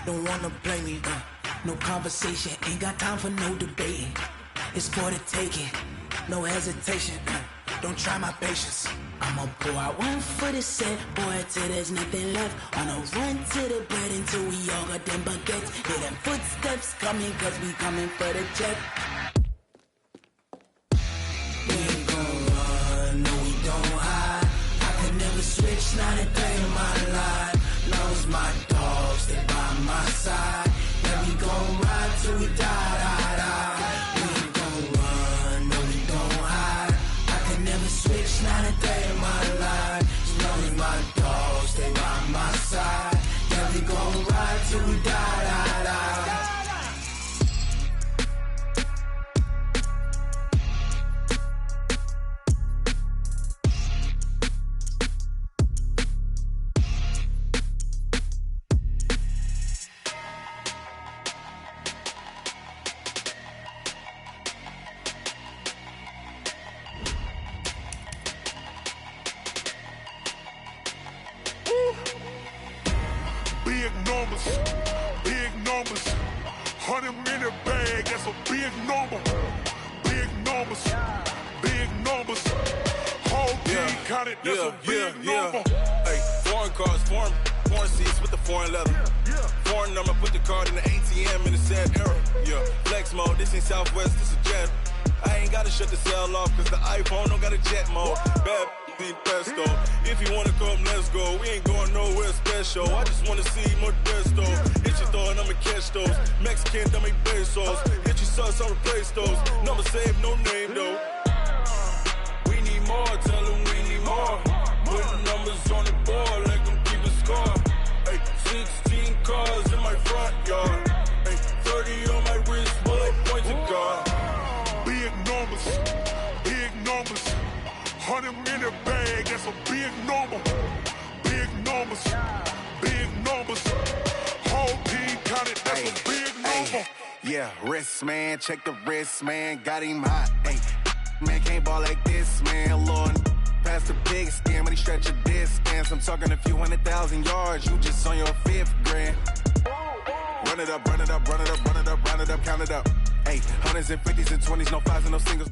don't wanna blame me, no conversation, ain't got time for no debating. It's for the taking, no hesitation, don't try my patience. I'ma pour out one for the set, boy, till there's nothing left. On a run to the bread until we all got them baguettes. Hear them footsteps coming, cause we coming for the check. We ain't gon' run, no we don't hide. I could never switch, not a day in my life. Love's my dogs, they by my side. Yeah, we gon' ride till we die. We ain't gon' run, no we don't hide. I could never switch, not a day in my life. As long as my dogs, they by my side. Yeah, we gon' ride till we die. Big numbers, 100-minute bag, that's a big number. Big numbers, whole team counted, that's a big number. Hey, foreign cars, foreign seats with the foreign leather. Foreign number, put the card in the ATM in the sad era. Yeah, flex mode, this ain't Southwest, this is jet. I ain't gotta shut the cell off, cause the iPhone don't got a jet mode. Bad need pesto. If you wanna come, let's go. We ain't going nowhere special. I just wanna see more Modesto. Hit your throw and I'ma catch those. Mexican, dummy pesos. Hit your sus, I'll replace those. Number save, no name though. We need more, tell them we need more. Put numbers on the board, let them keep a score. Hey, 16 cars in my front yard. Hey, 30 on my wrist, bullet pointed car. Big numbers, 100-minute bag, that's a big number. Big numbers, whole team counted, that's a big number. Yeah, wrist man, check the wrist man, got him hot. Ay, man can't ball like this, man. Lord, past the big scam, when he stretch a distance. I'm talking a few 100,000 yards, you just on your 5th grand. Run it up, count it up. Ay, hundreds and 50s and 20s, no 5s and no singles.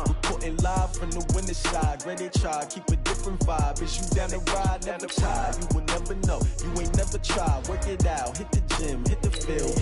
Reporting live from the winter side, ready to try, keep a different vibe. Is you down the ride, never try, you will never know. You ain't never tried, work it out, hit the gym, hit the field.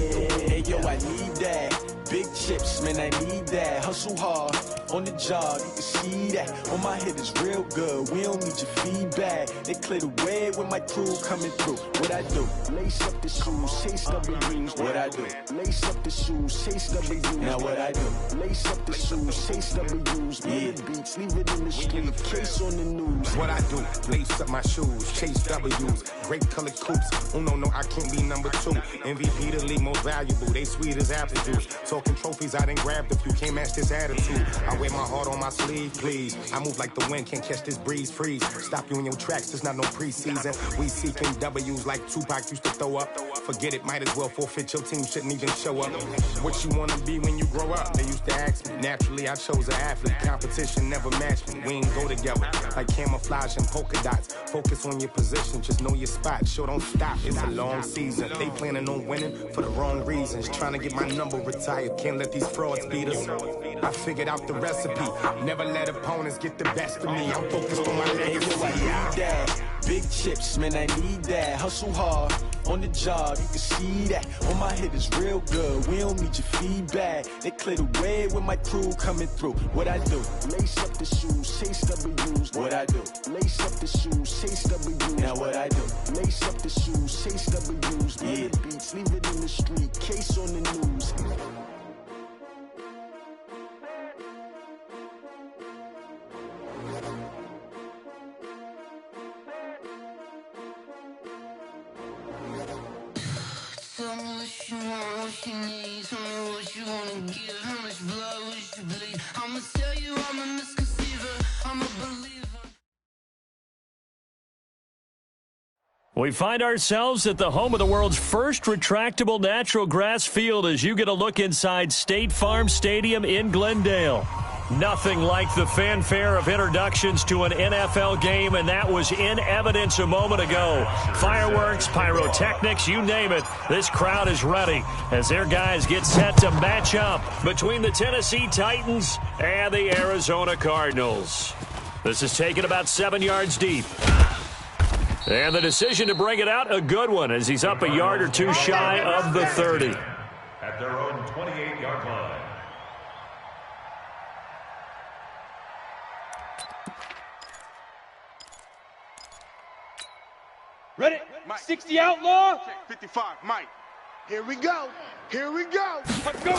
Hey yo, I need that, big chips, man, I need that. Hustle hard, on the job, you can see that. On my head is real good, we don't need your feedback. They clear the way with my crew coming through. What I do? Lace up the shoes, chase W's. What I do? Lace up the shoes, chase W's. Now what I do? Lace up the shoes, chase W's. Mid beats, leave it in the street, case on the news. What I do? Lace up my shoes, chase W's. Great colored coupes. Oh no, I can't be number 2. MVP the league most valuable. they sweet as apple juice. Talking trophies, I done grabbed a few, can't match this attitude. I wear my heart on my sleeve, please. I move like the wind, can't catch this breeze, freeze. Stop you in your tracks, there's not no preseason. We seeking W's like Tupac used to throw up. Forget it, might as well forfeit, your team shouldn't even show up. What you wanna be when you grow up? They used to ask me. Naturally, I chose an athlete. Competition never matched me. We ain't go together like camouflage and polka dots. Focus on your position, just know your spot. Sure, don't stop, it's a long season. They planning on winning for the wrong reasons. Trying to get my number retired, can't let these frauds beat us. I figured out the recipe. Never let opponents get the best of me. I'm focused on my legacy. Big chips, man, I need that. Hustle hard on the job, you can see that. On my head is real good, we don't need your feedback. They clear the way with my crew coming through. What I do? Lace up the shoes, chase W's. What I do? Lace up the shoes, chase W's. Now what I do? Lace up the shoes, chase W's. Yeah, beats, leave it in the street, case on the news. Tell me what you want, what you need. Tell me what you wanna give. How much blood would you bleed? I'ma tell you I'm a misconceiver. I'm a believer. We find ourselves at the home of the world's first retractable natural grass field as you get a look inside State Farm Stadium in Glendale. Nothing like the fanfare of introductions to an NFL game, and that was in evidence a moment ago. Fireworks, pyrotechnics, you name it. This crowd is ready as their guys get set to match up between the Tennessee Titans and the Arizona Cardinals. This is taken about 7 yards deep. And the decision to bring it out, a good one, as he's up a yard or two shy of the 30. At their own 28-yard line. Ready? 60 outlaw. 55, Mike. Here we go. Here we go. Let's go.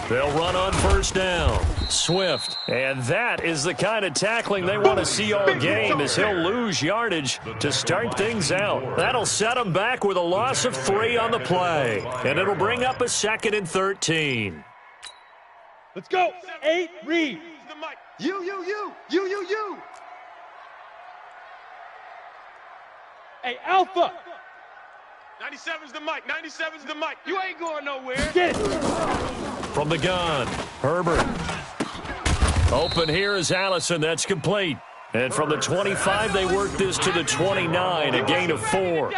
They'll run on first down. Swift. And that is the kind of tackling they want to see all game, as he'll lose yardage to start things out. That'll set him back with a loss of 3 on the play. And it'll bring up a 2nd and 13. Let's go. 8, read. You. Hey, Alpha. 97's the mic. 97's the mic. You ain't going nowhere. Get it. From the gun, Herbert. Open here is Allison. That's complete. And from the 25, they work this to the 29, a gain of 4.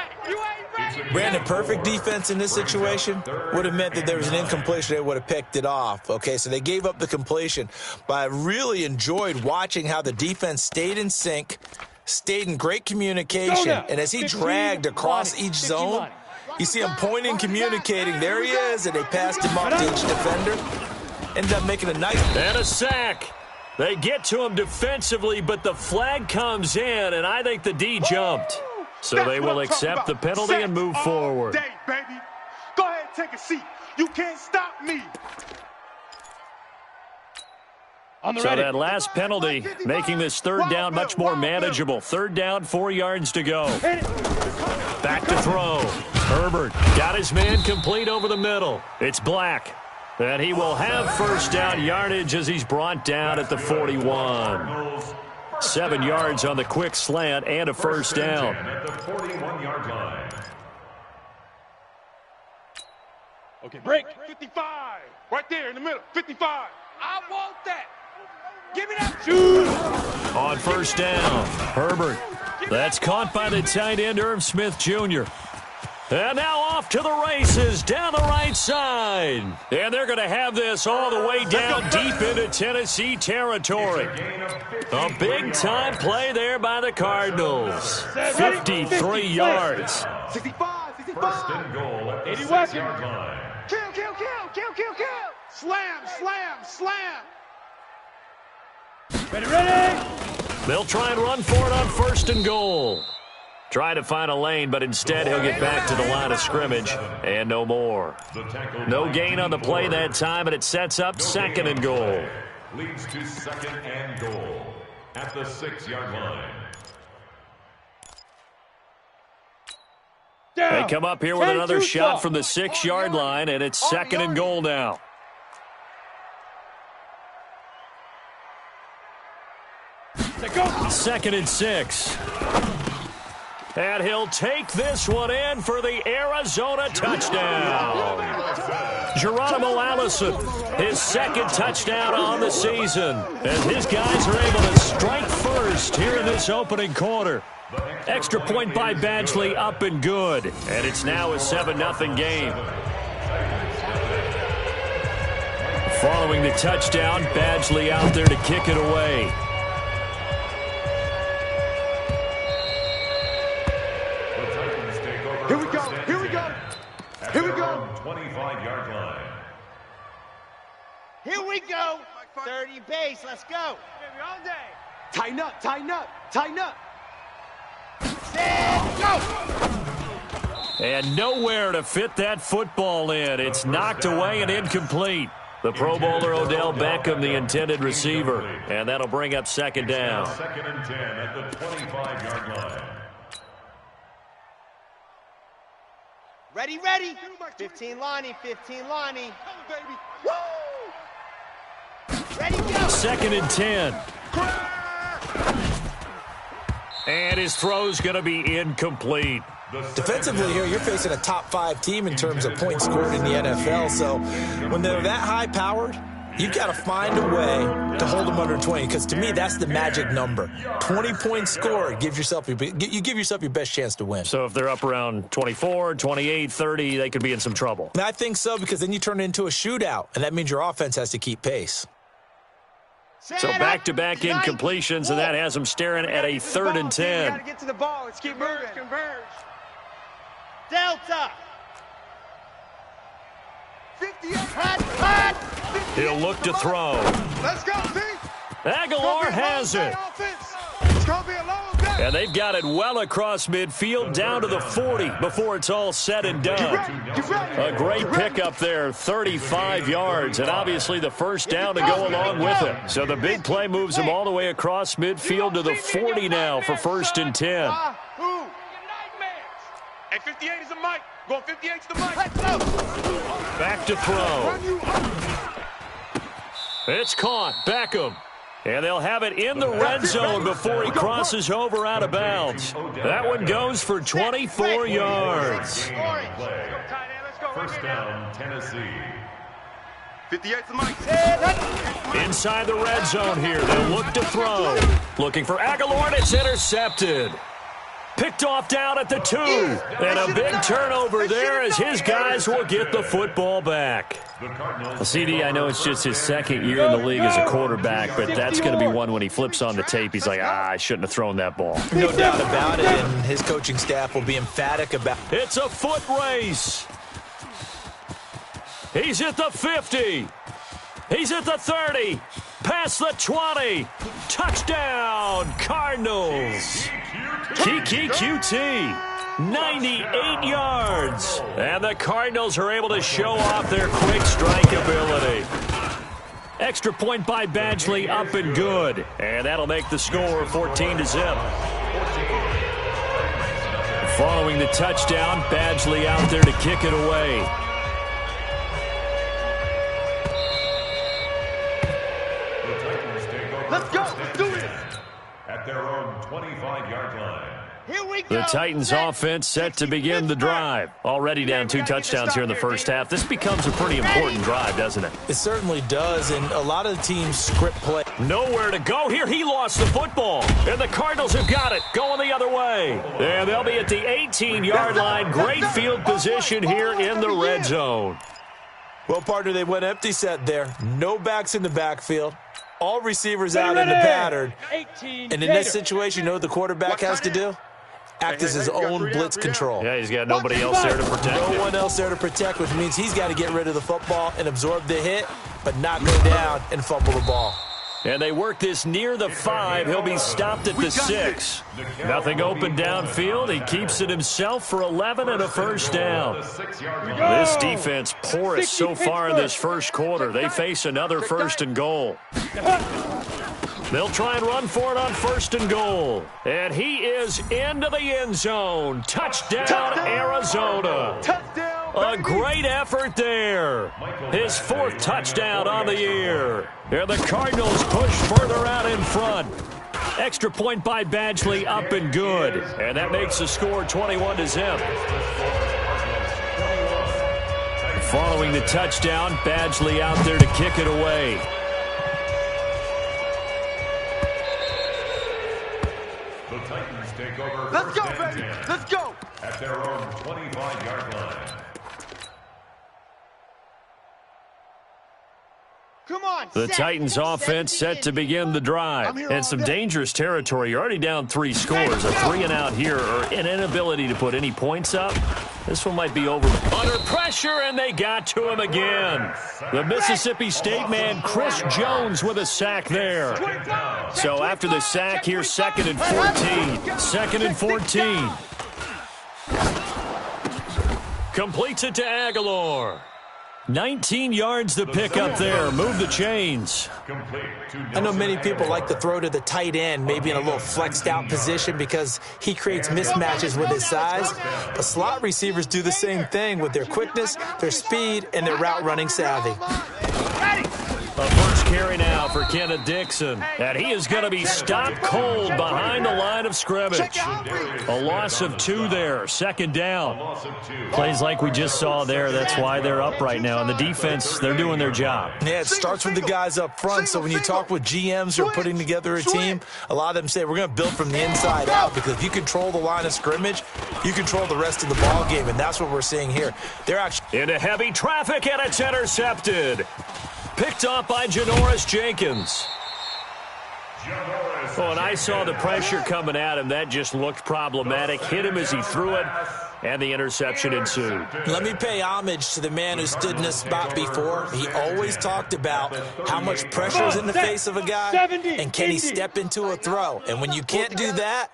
Brandon, perfect defense in this situation would have meant that there was an incompletion. They would have picked it off. Okay, so they gave up the completion. But I really enjoyed watching how the defense stayed in sync, stayed in great communication, and as he dragged across each zone, you see him pointing, communicating. There he is, and they passed him off to each defender. Ended up making a nice... And a sack. They get to him defensively, but the flag comes in, and I think the D jumped. So they will accept the penalty and move forward. Day, baby. Go ahead and take a seat. You can't stop me. So that last penalty making this 3rd down much more manageable. 3rd down, 4 yards to go. Back to throw. Herbert got his man complete over the middle. It's Black. And he will have first down yardage as he's brought down at the 41. 7 yards on the quick slant and a first down. At the 41-yard line. Okay, break. 55. Right there in the middle. 55. I want that. Give me that. Shoot. On first down, Herbert. That's caught by the tight end, Irv Smith Jr. And now off to the races down the right side. And they're going to have this all the way down deep into Tennessee territory. A big-time play there by the Cardinals. 53 yards. 65. First and goal at the 6-yard line. Kill. Slam. Ready. They'll try and run for it on first and goal. Try to find a lane, but instead he'll get back to the line of scrimmage and no more. No gain on the play that time, and it sets up 2nd and goal. Leads to 2nd and goal at the 6-yard line. They come up here with another shot from the 6-yard line, and it's 2nd and goal now. Second and 6. And he'll take this one in for the Arizona touchdown. Geronimo Allison, his 2nd touchdown on the season, as his guys are able to strike first here in this opening quarter. Extra point by Badgley, up and good. And it's now a 7-0 game. Following the touchdown, Badgley out there to kick it away. Here we go. Here we go. Here we go. 25-yard line. Here we go. 30 base. Let's go. All day. Tighten up. Tighten up. Tighten up. Set, go. And nowhere to fit that football in. It's knocked away and incomplete. The Pro Bowler Odell Beckham, the intended receiver. And that'll bring up 2nd down. 2nd and 10 at the 25-yard line. Ready, ready. 15 Lonnie, 15 Lonnie. Come on, baby. Woo! Ready, go. 2nd and 10. And his throw's going to be incomplete. Defensively here, you're facing a top 5 team in terms of points scored in the NFL. So when they're that high-powered, you've got to find a way to hold them under 20, because to me, that's the magic number. 20 points scored, you give yourself your best chance to win. So if they're up around 24, 28, 30, they could be in some trouble. And I think so, because then you turn it into a shootout, and that means your offense has to keep pace. So back-to-back incompletions, and that has them staring at a 3rd and 10. Got to get to the ball. Let's keep moving. Converge. Delta. 58. Hot. He'll look to throw. Let's go, B. Aguilar has it. It's going to be a long day. And they've got it well across midfield, down to the 40 before it's all said and done. A great pickup there, 35 yards, and obviously the first down to go along with it. So the big play moves them all the way across midfield to the 40 now for 1st and 10. Hey, 58 is the mic. Going 58 is the mic. Let's go. Back to throw. It's caught. Beckham. And they'll have it in the red zone before he crosses over out of bounds. That one goes for 24 yards. First down, Tennessee. 58's the mic. Inside the red zone here. They'll look to throw. Looking for Aguilar, and it's intercepted. Picked off down at the 2. And a big turnover there as his guys will get the football back. CD, I know it's just his 2nd year in the league as a quarterback, but that's going to be one when he flips on the tape. He's like, I shouldn't have thrown that ball. No doubt about it, and his coaching staff will be emphatic about it. It's a foot race. He's at the 50. He's at the 30. Past the 20. Touchdown, Cardinals. Kiki QT, 98 yards. And the Cardinals are able to show off their quick strike ability. Extra point by Badgley, up and good. And that'll make the score 14-0. Following the touchdown, Badgley out there to kick it away. Let's go. Do it. At their own 25-yard line. Here we go. The Titans offense set to begin the drive. Already down 2 touchdowns here in the first half. This becomes a pretty important drive, doesn't it? It certainly does, and a lot of the teams script play. Nowhere to go here. He lost the football, and the Cardinals have got it going the other way. And they'll be at the 18-yard line. Great field position here in the red zone. Well, partner, they went empty set there. No backs in the backfield. All receivers out in the pattern. And in that situation, you know what the quarterback has to do? Act as his own blitz control. Yeah, he's got nobody else there to protect him. No one else there to protect, which means he's got to get rid of the football and absorb the hit, but not go down and fumble the ball. And they work this near the 5. He'll be stopped at the 6. Nothing open downfield. He keeps it himself for 11 and a first down. This defense porous so far in this first quarter. They face another 1st and goal. They'll try and run for it on 1st and goal. And he is into the end zone. Touchdown, Arizona. Touchdown, A great effort there. His 4th touchdown on the year. And the Cardinals push further out in front. Extra point by Badgley, up and good. And that makes the score 21-0. Following the touchdown, Badgley out there to kick it away. The Titans take over. Let's go, baby. Let's go. At their own 25-yard line. Come on. The Titans offense set to begin the drive. And some dangerous territory. You're already down 3 scores. A 3-and-out here or an inability to put any points up. This one might be over. Under pressure, and they got to him again. The Mississippi State man, Chris Jones, with a sack there. So after the sack, here's 2nd and 14. 2nd and 14. Completes it to Aguilar. 19 yards to pick up there. Move the chains. I know many people like to throw to the tight end, maybe in a little flexed out position because he creates mismatches with his size. But slot receivers do the same thing with their quickness, their speed, and their route running savvy. A first carry now for Kenneth Dixon. And he is going to be stopped cold behind the line of scrimmage. A loss of 2 there. 2nd down. Plays like we just saw there. That's why they're up right now. And the defense, they're doing their job. Yeah, it starts with the guys up front. So when you talk with GMs who are putting together a team, a lot of them say we're going to build from the inside out because if you control the line of scrimmage, you control the rest of the ball game. And that's what we're seeing here. They're actually into heavy traffic, and it's intercepted. Picked off by Janoris Jenkins. Oh, and I saw the pressure coming at him. That just looked problematic. Hit him as he threw it, and the interception ensued. Let me pay homage to the man who stood in this spot before. He always talked about how much pressure is in the face of a guy, and can he step into a throw. And when you can't do that,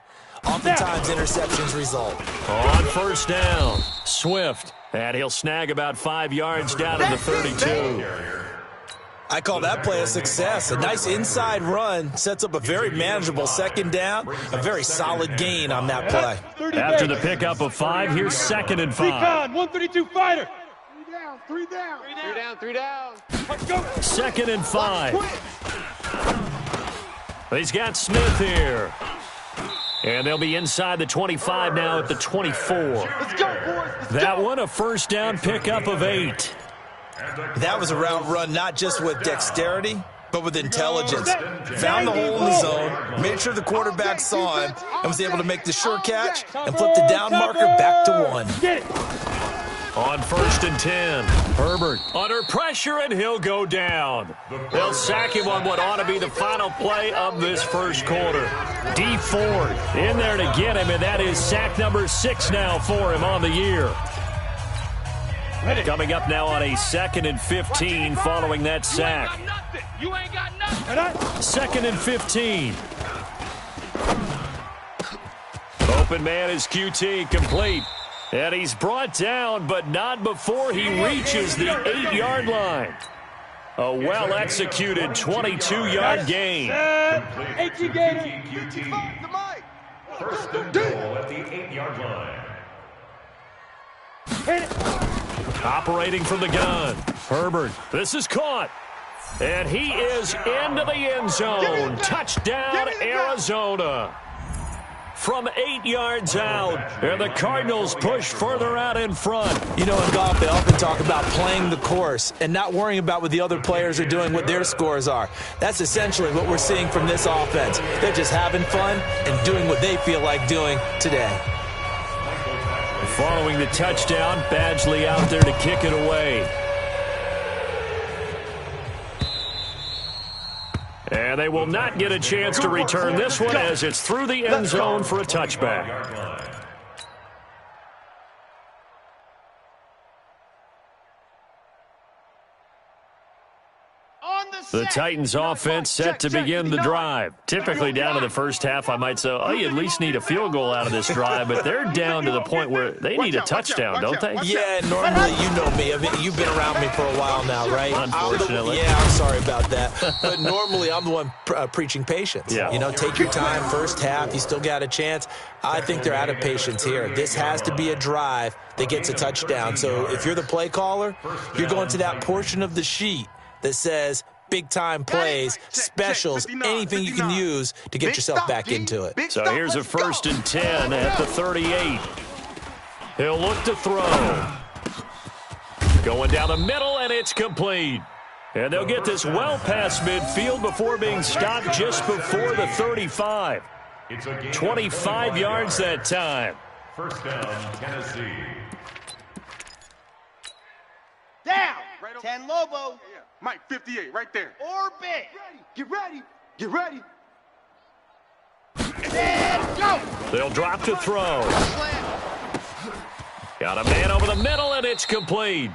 oftentimes interceptions result. On 1st down, Swift, and he'll snag about 5 yards down to the 32. I call that play a success. A nice inside run sets up a very manageable 2nd down. A very solid gain on that play. After the pickup of 5, here's 2nd and 5. 132 fighter. 3 down. 3 down. Let's go. 2nd and 5. He's got Smith here. And they'll be inside the 25 now at the 24. Let's go, boys. That one, a 1st down pickup of 8. That was a route run not just with dexterity, but with intelligence. Found the hole in the zone, made sure the quarterback saw him, and was able to make the sure catch and flip the down marker back to 1. On 1st and 10, Herbert under pressure, and he'll go down. They'll sack him on what ought to be the final play of this first quarter. D Ford in there to get him, and that is sack number 6 now for him on the year. Coming up now on a 2nd and 15 following that sack. You ain't got nothing. 2nd and 15. Open man is QT, complete. And he's brought down, but not before he reaches the 8-yard line. A well-executed 22-yard gain. 18 gainer. 1st and goal at the 8-yard line. Hit it. Operating from the gun. Herbert, this is caught. And he is into the end zone. Touchdown, Arizona. From 8 yards out, and the Cardinals push further out in front. You know, in golf, they often talk about playing the course and not worrying about what the other players are doing, what their scores are. That's essentially what we're seeing from this offense. They're just having fun and doing what they feel like doing today. Following the touchdown, Badgley out there to kick it away. And they will not get a chance to return this one as it's through the end zone for a touchback. On the The Titans offense set to begin the drive. Typically down to the first half, I might say, oh, you at least need a field goal out of this drive, but they're down to the point where they need a touchdown, don't they? Yeah, normally, you know me. I mean, you've been around me for a while now, right? Unfortunately. I'm sorry about that. But normally, I'm the one preaching patience. Yeah. You know, take your time, first half, you still got a chance. I think they're out of patience here. This has to be a drive that gets a touchdown. So if you're the play caller, you're going to that portion of the sheet that says big-time plays, specials, anything you can use to get yourself back into it. So here's a 1st and 10 at the 38. He'll look to throw. Going down the middle, and it's complete. And they'll get this well past midfield before being stopped just before the 35. 25 yards that time. First down, Tennessee. Down. 10 Lobo. Mike, 58, right there. Orbit. Get ready. Get ready. And go. They'll drop to throw. Got a man over the middle, and it's complete.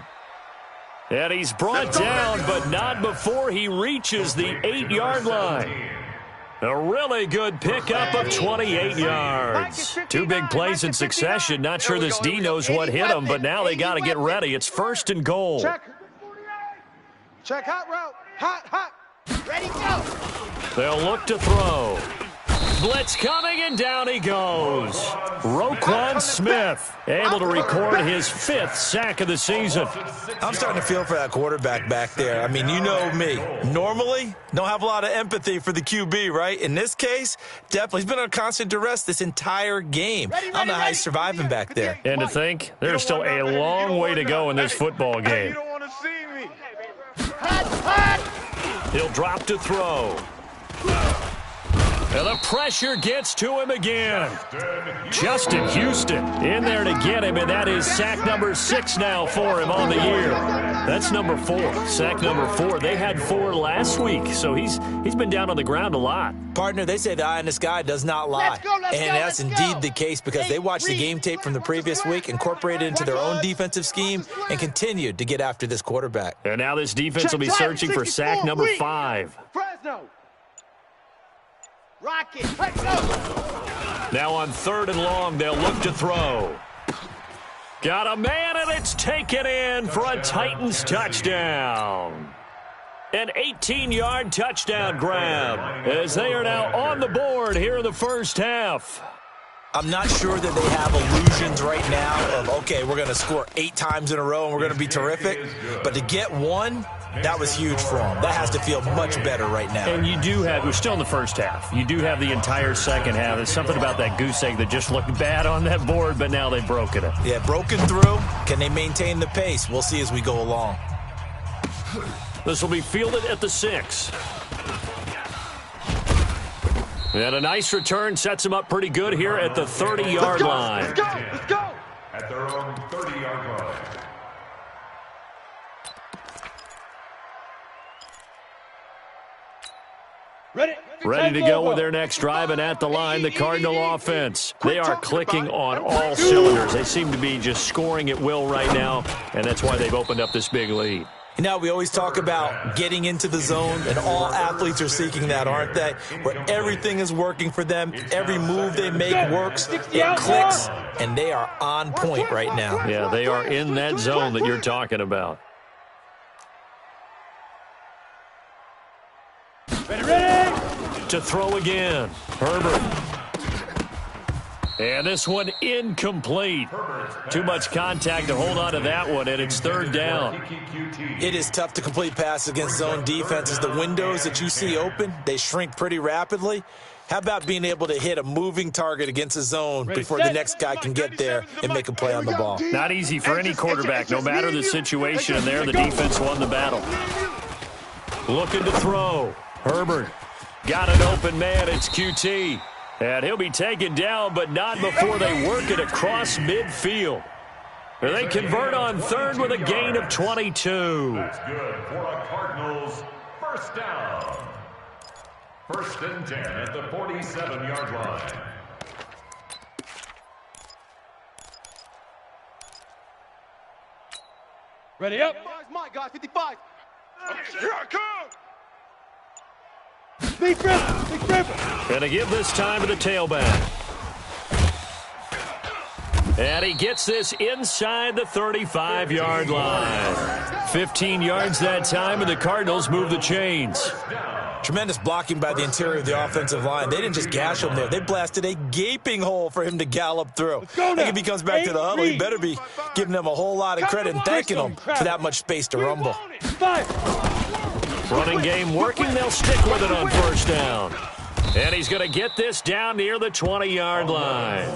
And he's brought down, but not before he reaches the 8-yard line. A really good pickup of 28 yards. 2 big plays in succession. Not sure this D knows what hit him, but now they got to get ready. It's 1st and goal. Check hot route. Hot. Ready, go. They'll look to throw. Blitz coming, and down he goes. Roquan Smith able to record his 5th sack of the season. I'm starting to feel for that quarterback back there. I mean, you know me. Normally, don't have a lot of empathy for the QB, right? In this case, definitely. He's been under constant duress this entire game. I don't know how he's surviving back there. And to think, there's still a long way to go in this football game. You don't want to see me. He'll drop to throw. And the pressure gets to him again. Justin Houston in there to get him, and that is sack number 6 now for him on the year. That's number 4. Sack number 4. They had 4 last week, so he's been down on the ground a lot. Partner, they say the eye in the sky does not lie. And that's indeed the case because they watched the game tape from the previous week, incorporated it into their own defensive scheme, and continued to get after this quarterback. And now this defense will be searching for sack number 5. Fresno. Rocket. Let's go. Now on 3rd and long, they'll look to throw. Got a man, and it's taken in for a Titans touchdown. An 18-yard touchdown grab as they are now on the board here in the first half. I'm not sure that they have illusions right now of, okay, we're going to score 8 times in a row and we're going to be terrific. But to get 1, that was huge for them. That has to feel much better right now. And you do have, we're still in the first half. You do have the entire second half. There's something about that goose egg that just looked bad on that board, but now they've broken it. Yeah, broken through. Can they maintain the pace? We'll see as we go along. This will be fielded at the 6. And a nice return sets him up pretty good here at the 30-yard line. Let's go. At their own 30-yard line. Ready to go with their next drive, and at the line, the Cardinal offense. They are clicking on all cylinders. They seem to be just scoring at will right now, and that's why they've opened up this big lead. You know, we always talk about getting into the zone, and all athletes are seeking that, aren't they? Where everything is working for them, every move they make works, it clicks, and they are on point right now. Yeah, they are in that zone that you're talking about. Ready. To throw again, Herbert. And this one incomplete. Too much contact to hold on to that one, and it's 3rd down. It is tough to complete passes against zone defenses. The windows that you see open, they shrink pretty rapidly. How about being able to hit a moving target against a zone before the next guy can get there and make a play on the ball? Not easy for any quarterback, no matter the situation, and there the defense won the battle. Looking to throw. Herbert got an open man. It's QT. And he'll be taken down, but not before they work it across midfield. And they convert on 3rd with a gain of 22. That's good for a Cardinals first down. 1st and 10 at the 47-yard line. Ready up. My guy, 55. Here I come. Big ripper. Gonna give this time to the tailback. And he gets this inside the 35-yard line. 15 yards that time, and the Cardinals move the chains. Tremendous blocking by the interior of the offensive line. They didn't just gash him there. They blasted a gaping hole for him to gallop through. I think if he comes back to the huddle, he better be giving them a whole lot of credit and thanking them for that much space to rumble. Running game working. They'll stick with it on first down. And he's going to get this down near the 20-yard line.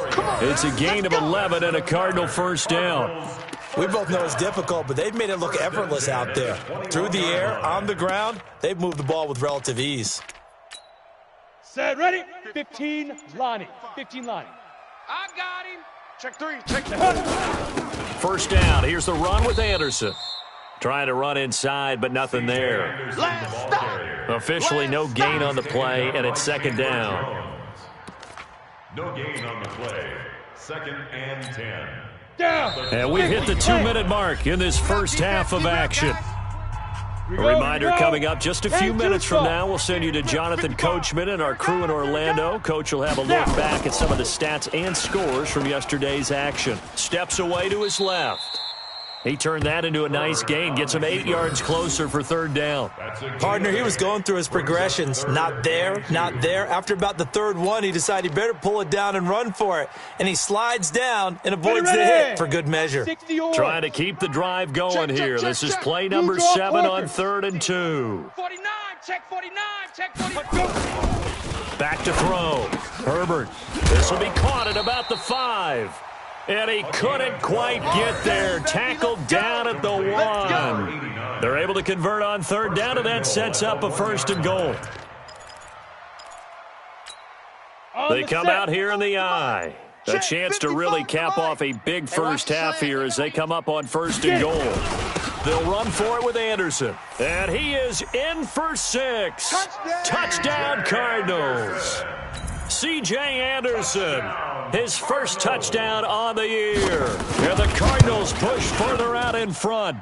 It's a gain of 11 and a Cardinal first down. We both know it's difficult, but they've made it look effortless out there. Through the air, on the ground, they've moved the ball with relative ease. Set, ready? 15, Lonnie. 15, Lonnie. I got him. Check 3, check 3. First down. Here's the run with Anderson. Trying to run inside, but nothing there. Officially no gain on the play, and it's second down. No gain on the play. Second and 10. And we've hit the 2-minute mark in this first half of action. A reminder coming up just a few minutes from now. We'll send you to Jonathan Coachman and our crew in Orlando. Coach will have a look back at some of the stats and scores from yesterday's action. Steps away to his left. He turned that into a nice gain, gets him 8 yards closer for third down. Partner, he was going through his progressions. Not there, not there. After about the third one, he decided he better pull it down and run for it. And he slides down and avoids the hit for good measure. Trying to keep the drive going here. This is play number 7 on 3rd and 2. 49, check 49, check 49. Back to throw. Herbert. This will be caught at about the 5. And he couldn't quite get there. Tackled down at the 1. They're able to convert on third down, and that sets up a 1st and goal. They come out here in the eye. A chance to really cap off a big first half here as they come up on 1st and goal. They'll run for it with Anderson. And he is in for 6. Touchdown Cardinals. C.J. Anderson, his first touchdown on the year. And the Cardinals push further out in front.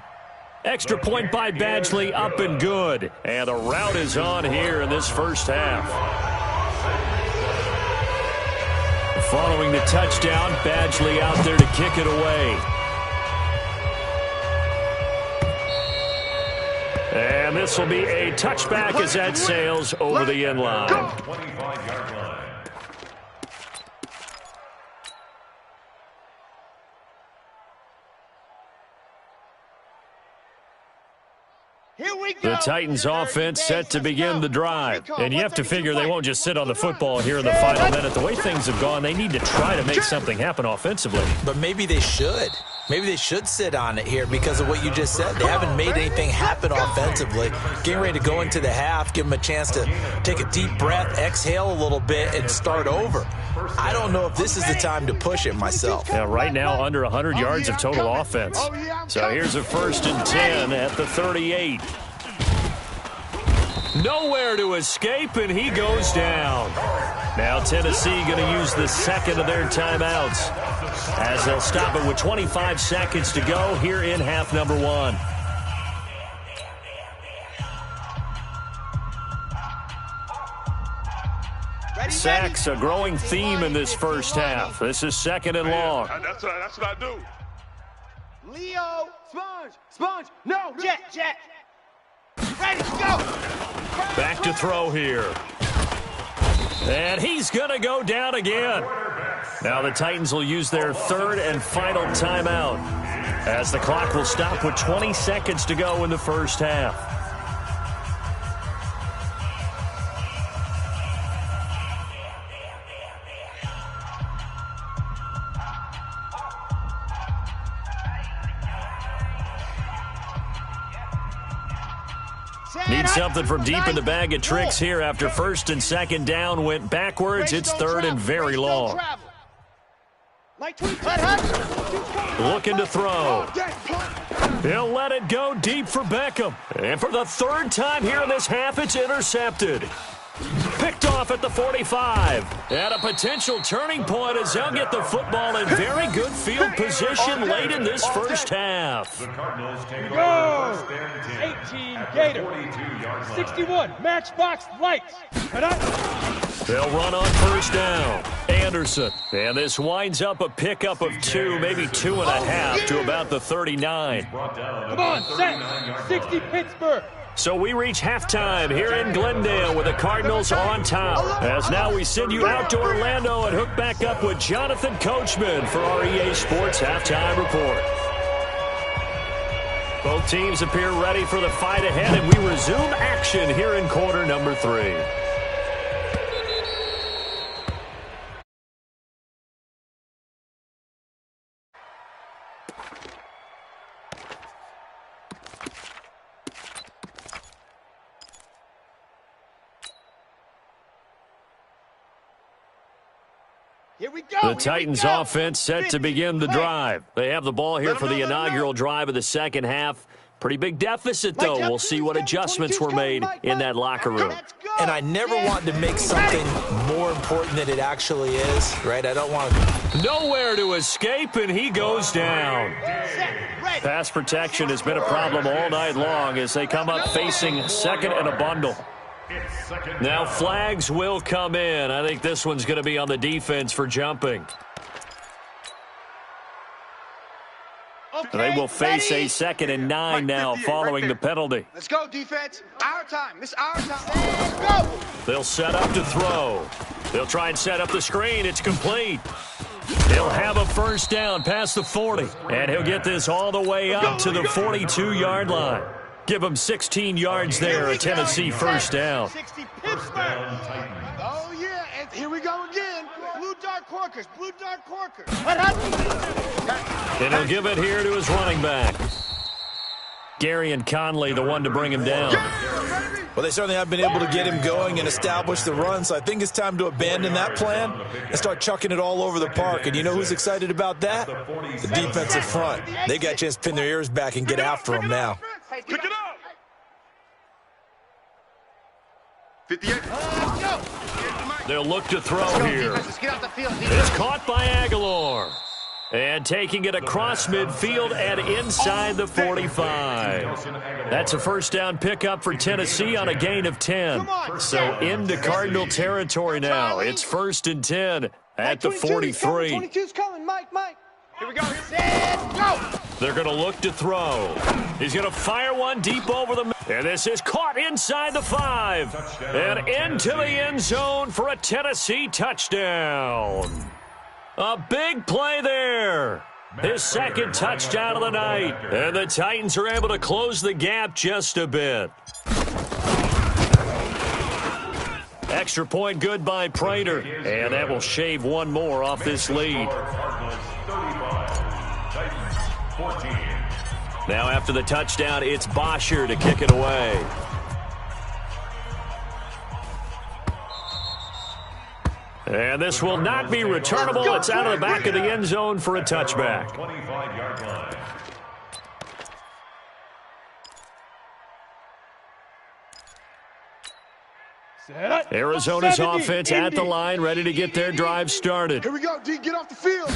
Extra point by Badgley, up and good. And the rout is on here in this first half. Following the touchdown, Badgley out there to kick it away. And this will be a touchback as that sails over the end line. 25-yard line. The Titans offense set to begin the drive. And you have to figure they won't just sit on the football here in the final minute. The way things have gone, they need to try to make something happen offensively. But maybe they should. Maybe they should sit on it here because of what you just said. They haven't made anything happen offensively. Getting ready to go into the half, give them a chance to take a deep breath, exhale a little bit, and start over. I don't know if this is the time to push it myself. Yeah, right now under 100 yards of total offense. So here's a 1st and 10 at the 38. Nowhere to escape, and he goes down. Now Tennessee going to use the second of their timeouts as they'll stop it with 25 seconds to go here in half number 1. Sacks, a growing theme in this first half. This is 2nd and long. That's what I do. Leo, sponge, no, jet. Ready, go. Back to throw here. And he's going to go down again. Now the Titans will use their 3rd and final timeout as the clock will stop with 20 seconds to go in the first half. Need something from deep in the bag of tricks here after 1st and 2nd down went backwards. It's 3rd and very long. Looking to throw. He'll let it go deep for Beckham. And for the 3rd time here in this half, it's intercepted. picked off at the 45. And a potential turning point as they'll get the football in very good field position late in this first half. The Cardinals take Go! over first and 10 18 at the Gator. 42-yard line. 61, matchbox lights. They'll run on first down. Anderson. And this winds up a pickup of 2, maybe 2.5 to about the 39. Come on, set. 60 Pittsburgh. So we reach halftime here in Glendale with the Cardinals on top. As now we send you out to Orlando and hook back up with Jonathan Coachman for our EA Sports Halftime Report. Both teams appear ready for the fight ahead, and we resume action here in quarter number 3. Here we go. The Titans offense set to begin the drive. They have the ball here for the inaugural drive of the second half. Pretty big deficit, though. We'll see what adjustments were made in that locker room. And I never want to make something more important than it actually is, right? I don't want to... Nowhere to escape, and he goes down. Pass protection has been a problem all night long as they come up facing second and a bundle. Now flags will come in. I think this one's going to be on the defense for jumping. They will face a 2nd and 9 now following the penalty. Let's go, defense. Our time. This is our time. Let's go. They'll set up to throw. They'll try and set up the screen. It's complete. He'll have a first down past the 40. And he'll get this all the way up to the 42-yard line. Give him 16 yards there, a Tennessee first down. 60 Pittsburgh. Oh, yeah. And here we go again. Blue Dark Corkers. Blue Dark Corkers. And he'll give it here to his running back. Gary and Conley, the one to bring him down. Well, they certainly have been able to get him going and establish the run, so I think it's time to abandon that plan and start chucking it all over the park. And you know who's excited about that? The defensive front. They got a chance to pin their ears back and get after him now. Pick it up. 58. They'll look to throw here. It's caught by Aguilar. And taking it across midfield and inside the 45. That's a first down pickup for Tennessee on a gain of 10. So into Cardinal territory now. It's 1st and 10 at the 43. 22's coming, Mike. Here we go. Set, go. They're going to look to throw. He's going to fire one deep over the middle. And this is caught inside the 5. And into the end zone for a Tennessee touchdown. A big play there. His 2nd touchdown of the night. And the Titans are able to close the gap just a bit. Extra point good by Prater. And that will shave one more off this lead. Now after the touchdown, it's Bosher to kick it away. And this will not be returnable. It's out of the back of the end zone for a touchback. 25-yard line. Arizona's offense at the line, ready to get their drive started. Here we go, D. Get off the field.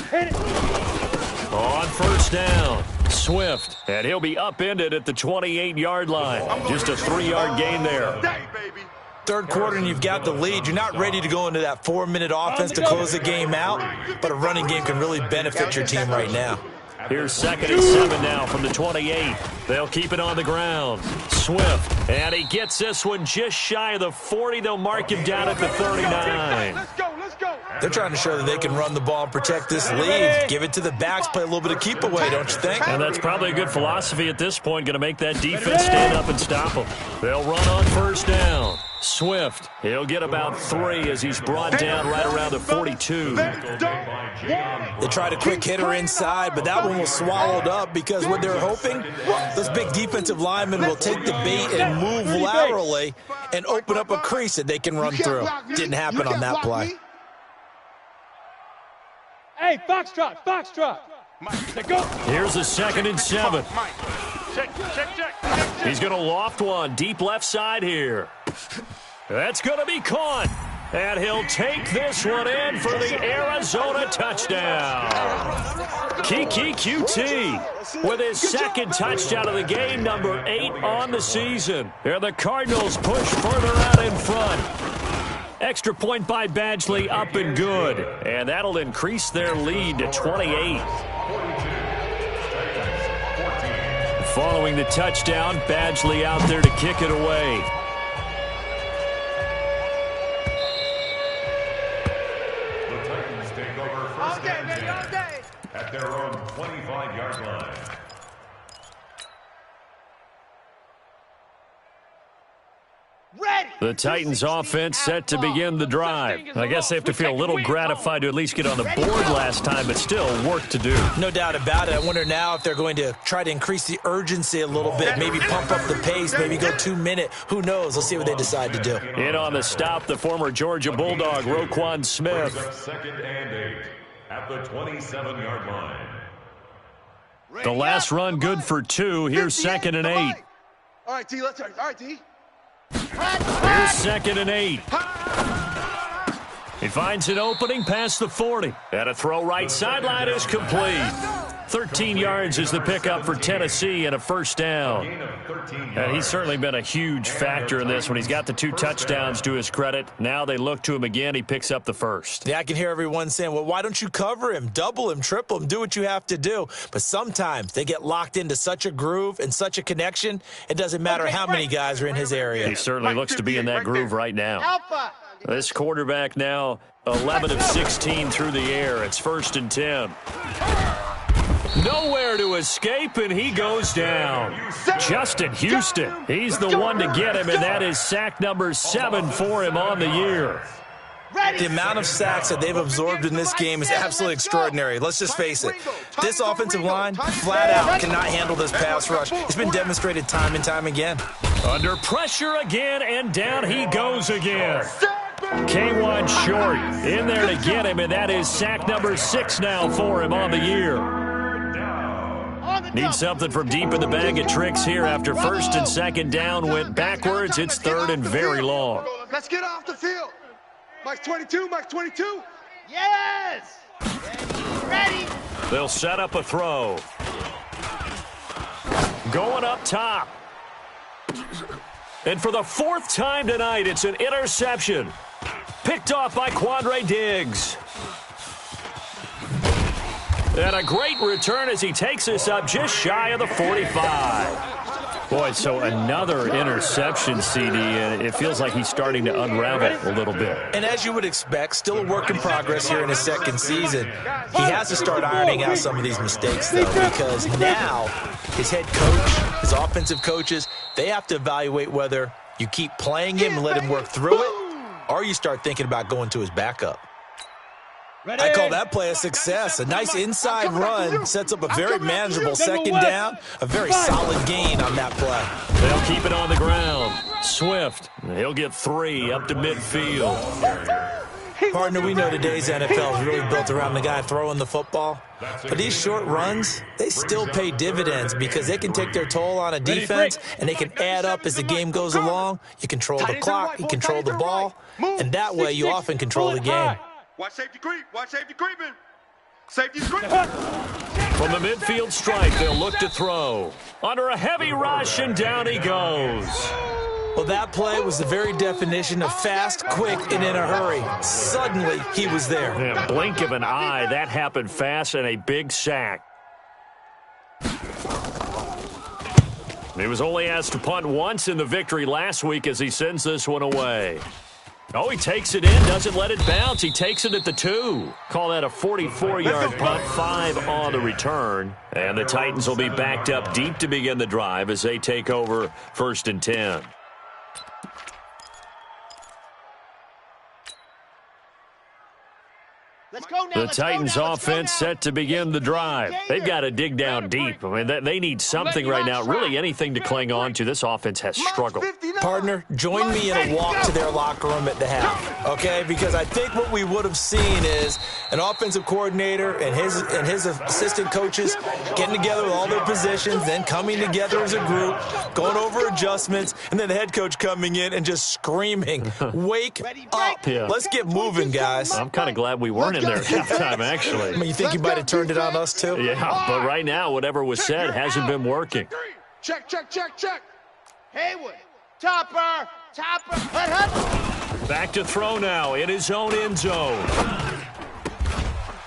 On first down, Swift. And he'll be upended at the 28-yard line. Just a 3-yard gain there. Third quarter and you've got the lead. You're not ready to go into that 4-minute offense to close the game out, but a running game can really benefit your team right now. Here's 2nd and 7 now from the 28. They'll keep it on the ground. Swift, and he gets this one just shy of the 40. They'll mark him down at the 39. Let's go. They're trying to show that they can run the ball and protect this lead. Give it to the backs, play a little bit of keep away, don't you think? And that's probably a good philosophy at this point, going to make that defense stand up and stop them. They'll run on first down. Swift, he'll get about 3 as he's brought down right around the 42. They tried a quick hitter inside, but that one was swallowed up because what they're hoping, those big defensive linemen will take the bait and move laterally and open up a crease that they can run through. Didn't happen on that play. Hey, Foxtrot. Go. Here's a 2nd and 7. Check. He's going to loft one deep left side here. That's going to be caught. And he'll take this one in for the Arizona touchdown. Kiki QT with his second touchdown of the game, number 8 on the season. And the Cardinals push further out in front. Extra point by Badgley, up and good. And that'll increase their lead to 28. Following the touchdown, Badgley out there to kick it away. At their own 25-yard line. Ready. The Titans offense set to begin the drive. I guess they have to feel a little gratified to at least get on the board last time, but still work to do. No doubt about it. I wonder now if they're going to try to increase the urgency a little bit, maybe pump up the pace, maybe go 2-minute. Who knows? Let's see what they decide to do. In on the stop, the former Georgia Bulldog, Roquan Smith. Second and 8 at the 27-yard line. The last run good for 2. Here's second and 8. All right, D, let's start. All right, D. Here's second and 8. He finds an opening past the 40. And a throw right sideline is complete. 13 yards is the pickup for Tennessee and a first down. And he's certainly been a huge factor in this when he's got the 2 touchdowns to his credit. Now they look to him again. He picks up the first. Yeah, I can hear everyone saying, well, why don't you cover him, double him, triple him, do what you have to do. But sometimes they get locked into such a groove and such a connection, it doesn't matter how many guys are in his area. He certainly looks to be in that groove right now. This quarterback now 11 of 16 through the air. It's first and 10. Nowhere to escape, and he goes down. Justin Houston, he's the one to get him, and that is sack number 7 for him on the year. The amount of sacks that they've absorbed in this game is absolutely extraordinary. Let's just face it. This offensive line, flat out, cannot handle this pass rush. It's been demonstrated time and time again. Under pressure again, and down he goes again. K1 short in there to get him, and that is sack number 6 now for him on the year. Need something from deep in the bag of tricks here after first and second down went backwards. It's third and very long. Let's get off the field. Mike 22, Mike 22. Yes! Ready. They'll set up a throw. Going up top. And for the 4th time tonight, it's an interception. Picked off by Quandre Diggs. And a great return as he takes us up just shy of the 45. Boy, so another interception, CD, and it feels like he's starting to unravel a little bit. And as you would expect, still a work in progress here in his second season. He has to start ironing out some of these mistakes, though, because now his head coach, his offensive coaches, they have to evaluate whether you keep playing him and let him work through it, or you start thinking about going to his backup. I call that play a success. A nice inside run sets up a very manageable second down. A very solid gain on that play. They'll keep it on the ground. Swift, he'll get 3 up to midfield. Partner, we know today's NFL is really built around the guy throwing the football. But these short runs, they still pay dividends because they can take their toll on a defense and they can add up as the game goes along. You control the clock, you control the ball, and that way you often control the game. Watch safety creep. Watch safety creeping. Safety's creeping. From the midfield stripe, they'll look to throw. Under a heavy rush, and down he goes. Well, that play was the very definition of fast, quick, and in a hurry. Suddenly, he was there. Yeah, blink of an eye, that happened fast, and a big sack. He was only asked to punt once in the victory last week as he sends this one away. Oh, he takes it in, doesn't let it bounce. He takes it at the 2. Call that a 44-yard punt, 5 on the return. And the Titans will be backed up deep to begin the drive as they take over first and 10. Let's go now. The Titans offense set to begin the drive. They've got to dig down deep. I mean, they need something right now, really anything to cling on to. This offense has struggled. Partner, join me in a walk to their locker room at the half, okay? Because I think what we would have seen is an offensive coordinator and his assistant coaches getting together with all their positions, then coming together as a group, going over adjustments, and then the head coach coming in and just screaming, "Wake up. Yeah. Let's get moving, guys." I'm kind of glad we weren't in there at halftime, actually. I mean, you think you might have turned it on us, too? Yeah, but right now, whatever was said hasn't been working. Check. Haywood. Topper. Hut. Back to throw now in his own end zone.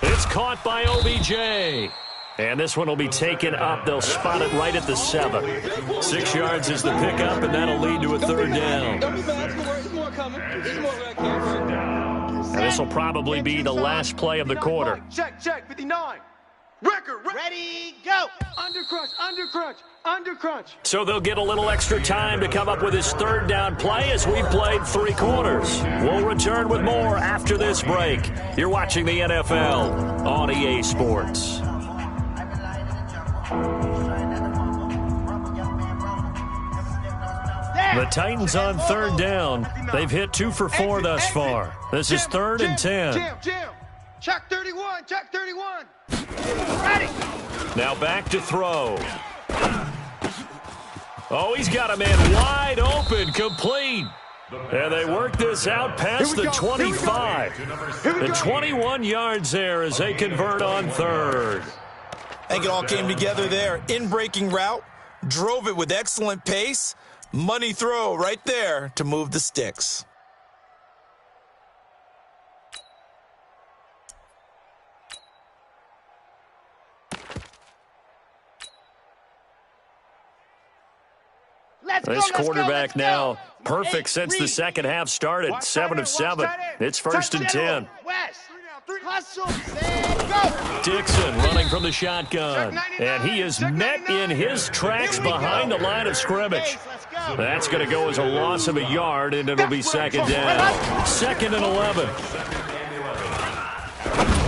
It's caught by OBJ. And this one will be taken up. They'll spot it right at the 7. 6 yards is the pickup, and that'll lead to a third down. Don't be bad. There's more coming. There's more right here. And this will probably be the last play of the quarter. Check. 59. Record. Ready, go. Under crunch. So they'll get a little extra time to come up with his third down play as we've played 3 quarters. We'll return with more after this break. You're watching the NFL on EA Sports. The Titans on third down. They've hit 2 for 4 thus far. This is 3rd and 10. Jam. Check 31. Ready. Now back to throw. Oh, he's got a man wide open, complete. And they work this out past the 25. The 21 yards there as they convert on third. I think it all came together there. In-breaking route, drove it with excellent pace. Money throw right there to move the sticks. This quarterback now perfect since the second half started. 7 of 7. It's 1st and 10. Dixon running from the shotgun. And he is met in his tracks behind the line of scrimmage. That's going to go as a loss of a yard, and it'll be 2nd down. 2nd and 11.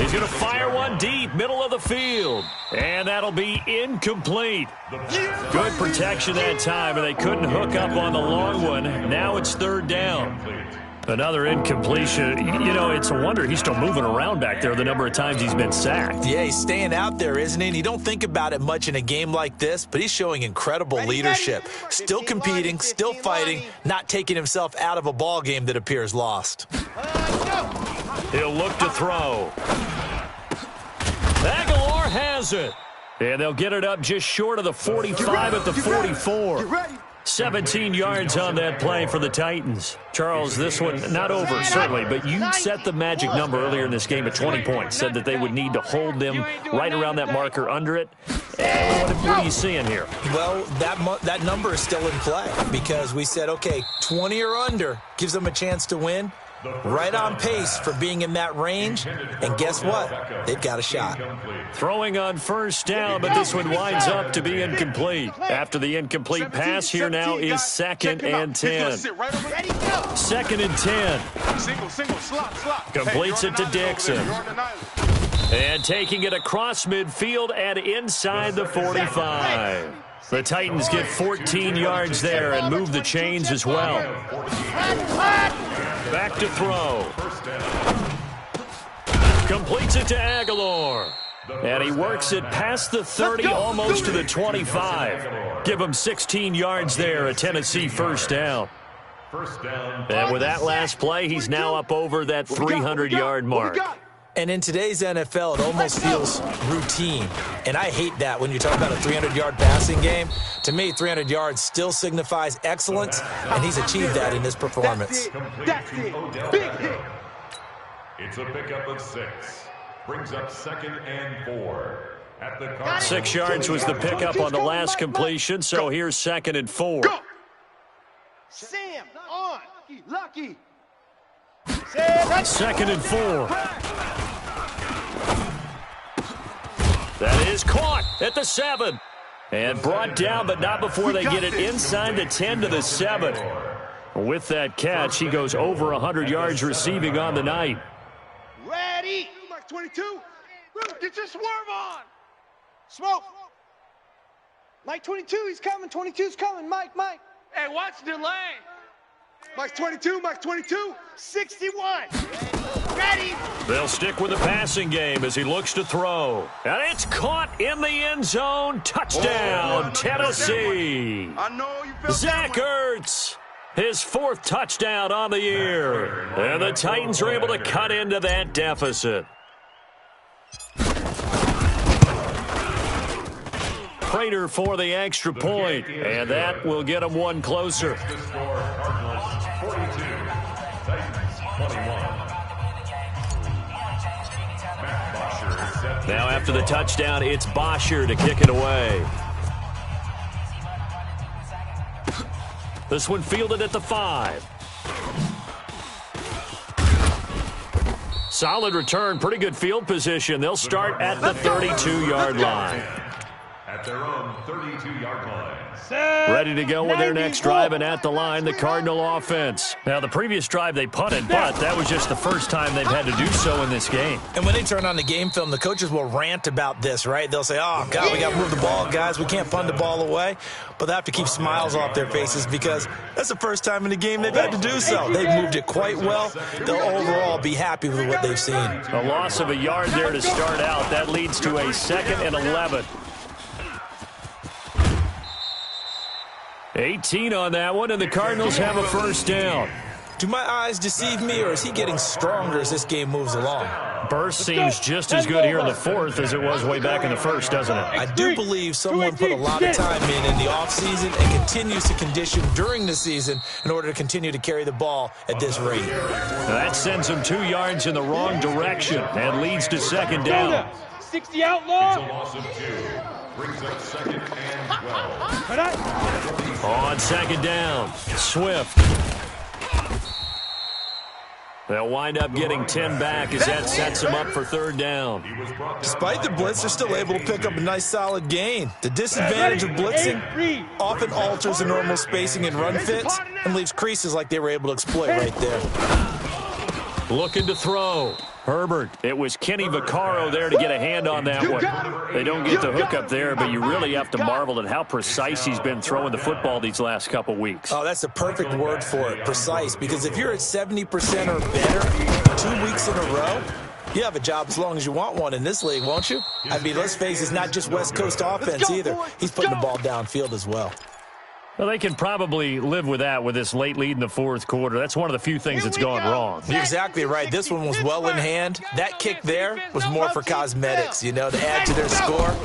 He's going to fire one deep, middle of the field. And that'll be incomplete. Good protection that time, and they couldn't hook up on the long one. Now it's 3rd down. Another incompletion. You know, it's a wonder he's still moving around back there the number of times he's been sacked. Yeah, he's staying out there, isn't he? And you don't think about it much in a game like this, but he's showing incredible leadership. Still competing, still fighting, not taking himself out of a ball game that appears lost. He'll look to throw. Aguilar has it. And they'll get it up just short of the 45 at the 44. 17 yards on that play for the Titans. Charles, this one not over, certainly, but you set the magic number earlier in this game at 20 points, said that they would need to hold them right around that marker under it. What are you seeing here? Well, that number is still in play because we said, okay, 20 or under gives them a chance to win. Right on pace for being in that range. And guess what? They've got a shot. Throwing on 1st down, but this one winds up to be incomplete. After the incomplete pass, here now is 2nd and 10. 2nd and 10. Completes it to Dixon. And taking it across midfield and inside the 45. The Titans get 14 yards there and move the chains as well. Back to throw. Completes it to Aguilar. And he works it past the 30, almost to the 25. Give him 16 yards there, a Tennessee 1st down. And with that last play, he's now up over that 300-yard mark. And in today's NFL, it almost feels routine. And I hate that when you talk about a 300-yard passing game. To me, 300 yards still signifies excellence, and he's achieved that in this performance. That's it. Big hit. It's a pickup of 6. Brings up 2nd and 4. At the 6 yards was the pickup on the last completion, so here's 2nd and 4. Go. Sam, on. Lucky. 2nd and 4. That is caught at the 7. And brought down, but not before they get it inside the 10 to the 7. With that catch, he goes over 100 yards receiving on the night. Ready. Mike 22. Get your swerve on. Smoke. Mike 22, he's coming. 22's coming. Mike. Hey, watch the lane. Mike 22, 61. Ready. They'll stick with the passing game as he looks to throw. And it's caught in the end zone. Touchdown, Tennessee. I know you feel Zach Ertz, his 4th touchdown on the year. And the Titans are able to cut into that deficit. Prater for the extra point, and that will get them one closer. Now after the touchdown, it's Bosher to kick it away. This one fielded at the 5. Solid return, pretty good field position. They'll start at the 32-yard line. At their own 32-yard line. Ready to go with their next drive, and at the line, the Cardinal offense. Now, the previous drive they punted, but that was just the first time they've had to do so in this game. And when they turn on the game film, the coaches will rant about this, right? They'll say, oh, God, we got to move the ball, guys. We can't punt the ball away. But they have to keep smiles off their faces because that's the first time in the game they've had to do so. They've moved it quite well. They'll overall be happy with what they've seen. A loss of a yard there to start out. That leads to a 2nd and 11. 18 on that one, and the Cardinals have a first down. Do my eyes deceive me, or is he getting stronger as this game moves along? Burst seems just as good here in the 4th as it was way back in the 1st, doesn't it? I do believe someone put a lot of time in the offseason and continues to condition during the season in order to continue to carry the ball at this rate. Now that sends him 2 yards in the wrong direction and leads to 2nd down. 60 outlaw. It's a loss of 2. Brings up 2nd and 12. On 2nd down, Swift. They'll wind up getting 10 back as that sets them up for 3rd down. Despite the blitz, they're still able to pick up a nice solid gain. The disadvantage of blitzing often alters the normal spacing and run fits and leaves creases like they were able to exploit right there. Looking to throw. Herbert. It was Kenny Vaccaro there to get a hand on that one. They don't get the hook up there, but you really have to marvel at how precise he's been throwing the football these last couple weeks. Oh, that's the perfect word for it, precise, because if you're at 70% or better 2 weeks in a row, you have a job as long as you want one in this league, won't you? I mean, let's face it, it's not just West Coast offense either. He's putting the ball downfield as well. Well, they can probably live with that with this late lead in the 4th quarter. That's one of the few things that's gone wrong. You're exactly right. This one was well in hand. That kick there was more for cosmetics, you know, to add to their score.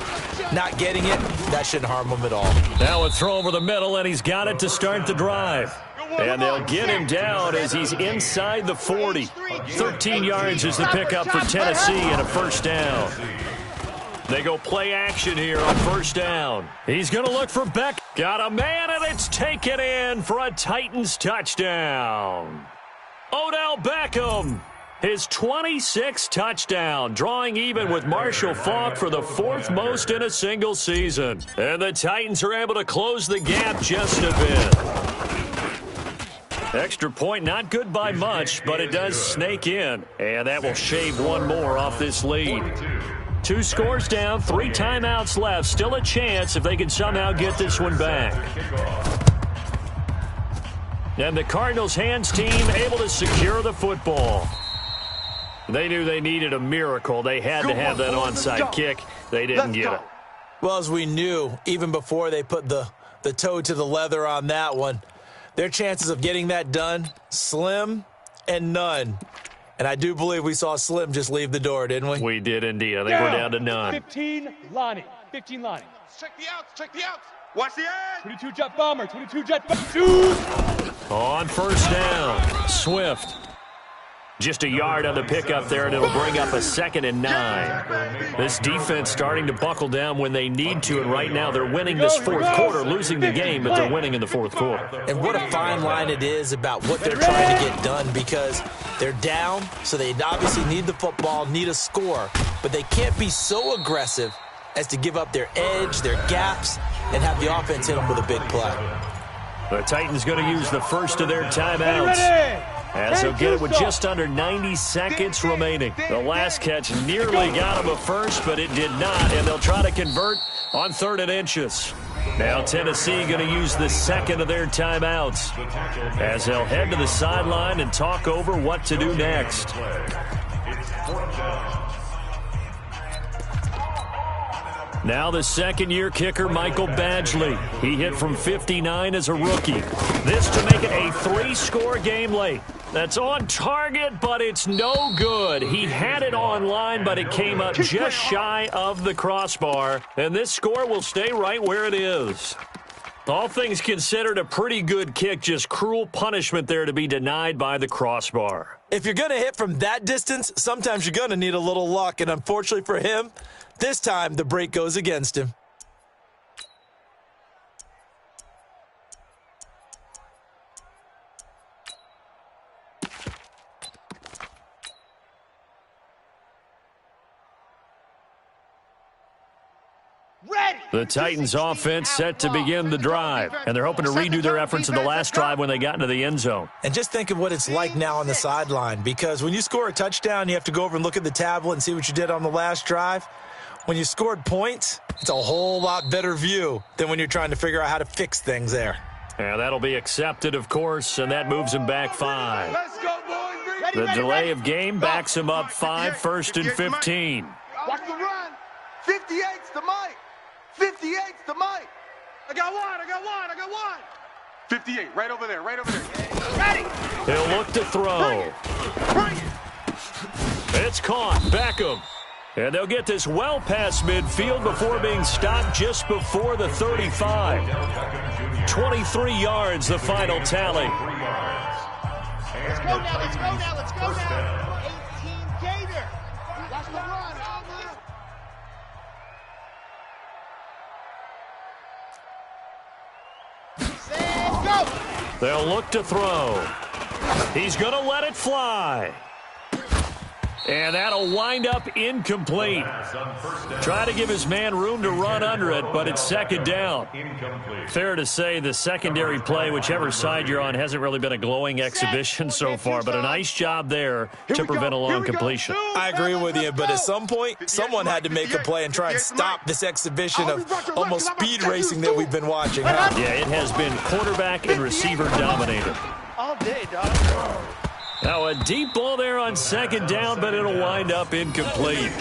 Not getting it, that shouldn't harm them at all. Now a throw over the middle, and he's got it to start the drive. And they'll get him down as he's inside the 40. 13 yards is the pickup for Tennessee and a first down. They go play action here on 1st down. He's going to look for Beck. Got a man, and it's taken in for a Titans touchdown. Odell Beckham, his 26th touchdown, drawing even with Marshall Faulk for the 4th most in a single season. And the Titans are able to close the gap just a bit. Extra point, not good by much, but it does snake in. And that will shave one more off this lead. 2 scores down, 3 timeouts left. Still a chance if they can somehow get this one back. And the Cardinals' hands team able to secure the football. They knew they needed a miracle. They had to have that onside kick. They didn't get it. Well, as we knew, even before they put the toe to the leather on that one, their chances of getting that done, slim and none. And I do believe we saw Slim just leave the door, didn't we? We did indeed. I think we're down to none. 15 Lonnie. 15 Lonnie. Check the outs. Check the outs. Watch the edge. 22 jet bomber. 22 jet bomber. Shoot. On 1st down, Swift. Just a yard on the pickup there, and it'll bring up a 2nd and 9. This defense starting to buckle down when they need to, and right now they're winning this 4th quarter, losing the game, but they're winning in the 4th quarter. And what a fine line it is about what they're trying to get done, because they're down, so they obviously need the football, need a score, but they can't be so aggressive as to give up their edge, their gaps, and have the offense hit them with a big play. The Titans going to use the first of their timeouts. As he'll get it with just under 90 seconds remaining. The last catch nearly got him a first, but it did not, and they'll try to convert on 3rd and inches. Now Tennessee going to use the second of their timeouts as they'll head to the sideline and talk over what to do next. Now the second-year kicker, Michael Badgley. He hit from 59 as a rookie. This to make it a 3-score game late. That's on target, but it's no good. He had it on line, but it came up just shy of the crossbar. And this score will stay right where it is. All things considered, a pretty good kick, just cruel punishment there to be denied by the crossbar. If you're going to hit from that distance, sometimes you're going to need a little luck. And unfortunately for him, this time the break goes against him. The Titans offense set to begin the drive, and they're hoping to redo their efforts in the last drive when they got into the end zone. And just think of what it's like now on the sideline, because when you score a touchdown, you have to go over and look at the tablet and see what you did on the last drive. When you scored points, it's a whole lot better view than when you're trying to figure out how to fix things there. Yeah, that'll be accepted, of course, and that moves him back 5. Let's go, boys. The delay of game backs him up 5, 1st and 15. Watch the run. 58's the mic. 58's the mic. I got one. 58, right over there. Ready. He'll look to throw. Bring it. It's caught. Beckham. And they'll get this well past midfield before being stopped just before the 35. 23 yards, the final tally. Let's go now. 18 Gator. Watch the run. They'll look to throw. He's going to let it fly. And that'll wind up incomplete. Try to give his man room to run under it, but it's 2nd down. Fair to say the secondary play, whichever side you're on, hasn't really been a glowing exhibition so far, but a nice job there to prevent a long completion. I agree with you, but at some point, someone had to make a play and try and stop this exhibition of almost speed racing that we've been watching. Huh? Yeah, it has been quarterback and receiver dominated. All day, dog. Now a deep ball there on 2nd down, but it'll wind up incomplete.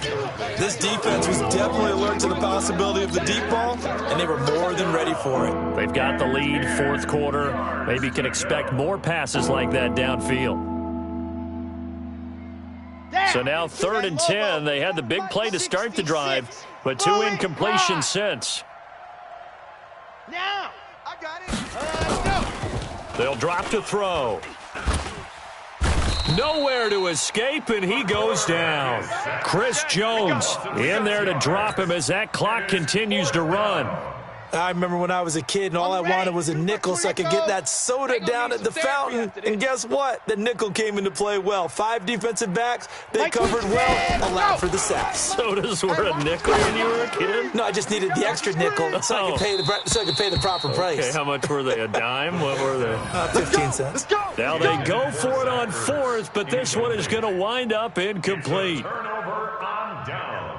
This defense was definitely alert to the possibility of the deep ball, and they were more than ready for it. They've got the lead, 4th quarter. Maybe can expect more passes like that downfield. So now 3rd and 10. They had the big play to start the drive, but 2 incompletions since. Now, I got it. Let's go. They'll drop to throw. Nowhere to escape, and he goes down. Chris Jones in there to drop him as that clock continues to run. I remember when I was a kid and all I wanted was a nickel so I could get that soda down at the fountain. And guess what? The nickel came into play well. 5 defensive backs, they covered well, allowed for the sacks. Sodas were a nickel when you were a kid? No, I just needed the extra nickel so I could pay the proper price. Okay, how much were they? A dime? What were they? 15 cents. Now they go for it on 4th, but this one is going to wind up incomplete. Turnover on down.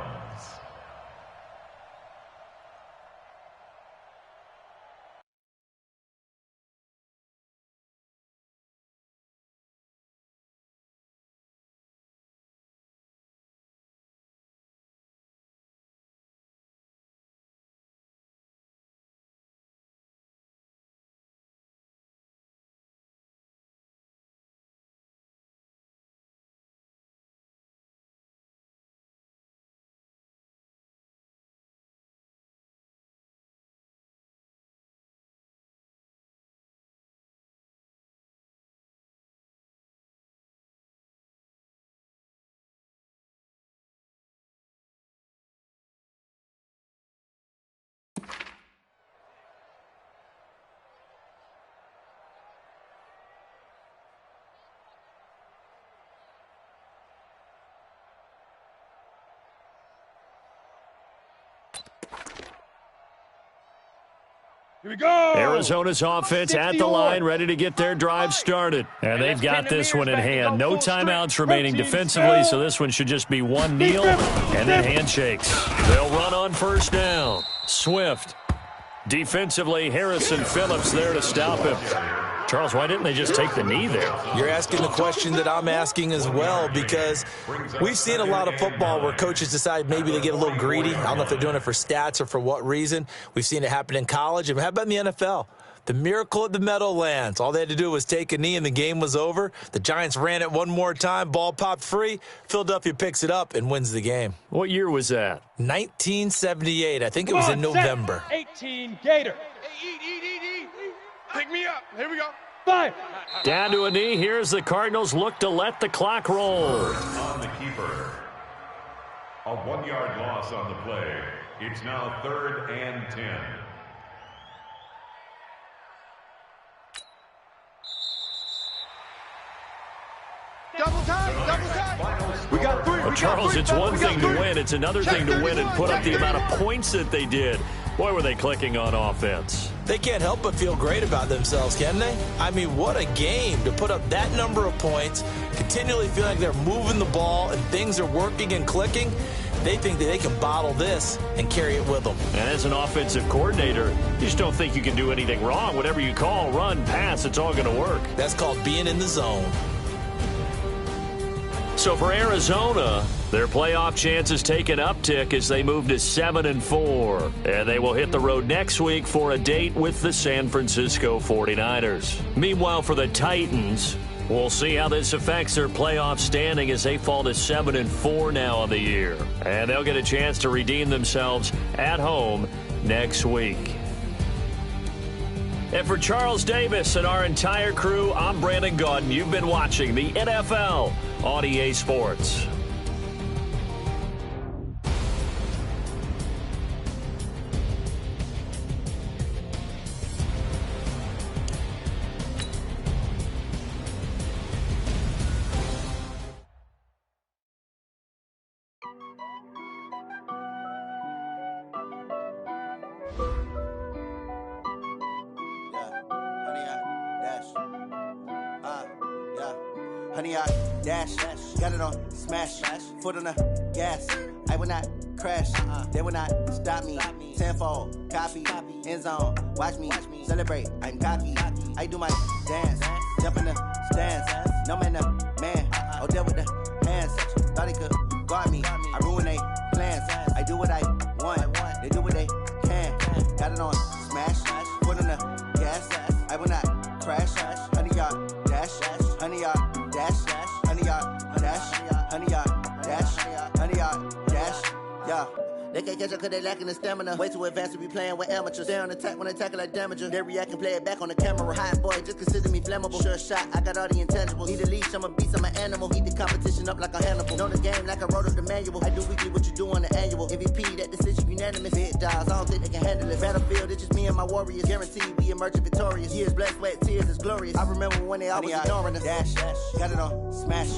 Here we go. Arizona's offense at the line, ready to get their drive started. And they've got this one in hand. No timeouts remaining defensively, so this one should just be one kneel and then handshakes. They'll run on first down. Swift. Defensively, Harrison Phillips there to stop him. Charles, why didn't they just take the knee there? You're asking the question that I'm asking as well, because we've seen a lot of football where coaches decide maybe they get a little greedy. I don't know if they're doing it for stats or for what reason. We've seen it happen in college. And how about in the NFL? The miracle at the Meadowlands. All they had to do was take a knee and the game was over. The Giants ran it one more time. Ball popped free. Philadelphia picks it up and wins the game. What year was that? 1978. I think it was in November. 18 Gator. Eat. Pick me up. Here we go. 5. Down to a knee. Here's the Cardinals look to let the clock roll. On the keeper. A 1-yard loss on the play. It's now 3rd and 10. Double time. We got 3. Well, Charles, it's one thing to win. It's another thing to win and put up the amount of points that they did. Boy, were they clicking on offense. They can't help but feel great about themselves, can they? I mean, what a game to put up that number of points, continually feel like they're moving the ball and things are working and clicking. They think that they can bottle this and carry it with them. And as an offensive coordinator, you just don't think you can do anything wrong. Whatever you call, run, pass, it's all going to work. That's called being in the zone. So for Arizona, their playoff chances take an uptick as they move to 7-4. And they will hit the road next week for a date with the San Francisco 49ers. Meanwhile, for the Titans, we'll see how this affects their playoff standing as they fall to 7-4 now on the year. And they'll get a chance to redeem themselves at home next week. And for Charles Davis and our entire crew, I'm Brandon Gaudin. You've been watching the NFL on EA Sports. Honey, I dash, got it on smash, foot on the gas. I will not crash, they will not stop me. Tenfold, copy, end zone, watch me celebrate. I'm cocky, I do my dance, jump in the stands. No man, the man, oh, deal with the hands. Thought he could guard me, I ruin they plans. I do what I want, they do what they can. Got it on smash, foot on the gas. I will not crash, honey, y'all dash, honey, y'all. Dash, honey, y'all, dash, honey, y'all, dash, honey, y'all, dash, yeah. They can't catch up cause they lacking the stamina. Way too advanced to be playing with amateurs. They on attack when they tackle like damager. They react and play it back on the camera. Hot boy, just consider me flammable. Sure shot, I got all the intangibles. Need a leash, I'm a beast, I'm an animal. Heat the competition up like a Hannibal. Know the game like I wrote up the manual. I do weekly what you do on the annual. MVP, that decision unanimous. Big dogs, I don't think they can handle it. Battlefield, it's just me and my warriors. Guaranteed we emerging victorious. Years, blood, sweat, tears, it's glorious. I remember when they always ignoring us. Dash, got it on smash,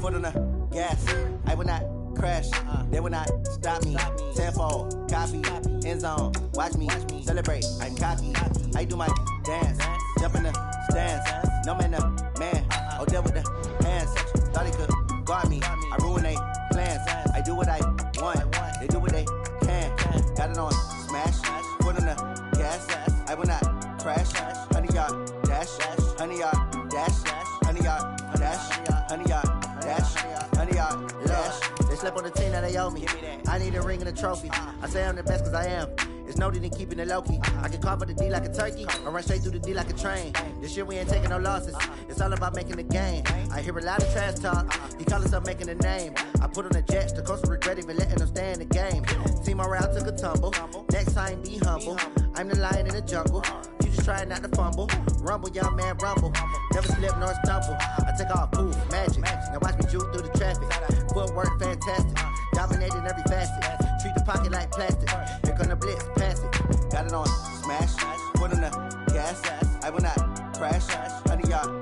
foot on the gas. I will not crash, they will not stop me. Tenfold, copy, end zone, watch me celebrate. I'm cocky, I do my dance, jump in the stands. No man, the man, oh, deal with the hands. Thought he could guard me, I ruin they plans. I do what I want, they do what they can. Got it on smash, foot on the gas. I will not crash, honey, y'all dash, honey, y'all dash, honey, y'all dash, honey, y'all dash, honey, y'all dash. They slept on the team that they owe me. I need a ring and a trophy. I say I'm the best cause I am. It's no need in keeping it low-key. I can carve up the D like a turkey, or run straight through the D like a train. This year we ain't taking no losses. It's all about making the game. I hear a lot of trash talk. He call himself making a name. I put on the Jets. The coach will regret even letting them stay in the game. Team morale took a tumble. Next time be humble. I'm the lion in the jungle. You just try not to fumble. Rumble, young man, rumble. Never slip nor stumble. I take off, poof, magic. Now watch me juke through the traffic. Footwork fantastic. Dominating every facet. Treat the pocket like plastic. Here come the blitz, pass it. Got it on smash. Foot on the gas. I will not crash. Honey, y'all